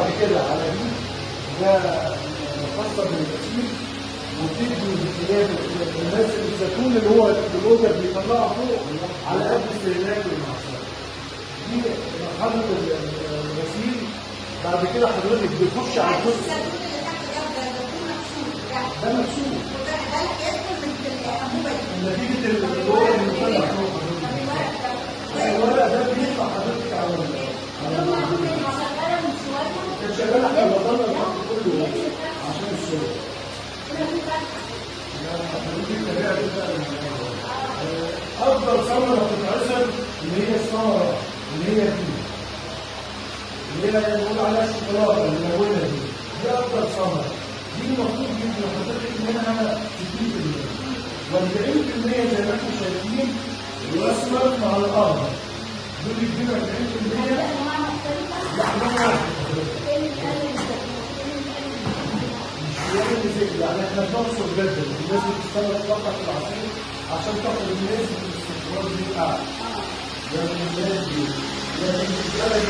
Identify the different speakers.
Speaker 1: بعد كده على دي ده خاصه بالغسيل، وتدي امتياز الناس الزيتون اللي هو البلوجر بيطلعه فوق على قد استهلاك المعصره. دي مرحله الغسيل. بعد كده حضرتك بتخش على الجزء
Speaker 2: الزيتون اللي تحت ده زيتون مكسور
Speaker 1: ده مكسور.
Speaker 2: وده يدخل من الانبوبه دي
Speaker 1: نتيجه الورق اللي طلع فوق حضرتك. الورق ده بيطلع حضرتك على كان شغال احنا بطلنا الخط كله عشان الشغل. افضل ثمره بتتعصر اللي هي الثمره اللي هي دي، اللي هي بنقول عليها الشوكولاته الملونه دي، دي افضل ثمره. دي المفروض جدا حضرتك منها 60%، و40% زي ما احنا شايفين الاسمر مع الاخضر، دول يدينا 40%. لا نوع واحد يعني احنا بنقصد جدا الناس بتستخدم فقط العصير عشان تاخد الناس الاستثمار دي اعلى. يعني الناس دي لكن المساله دي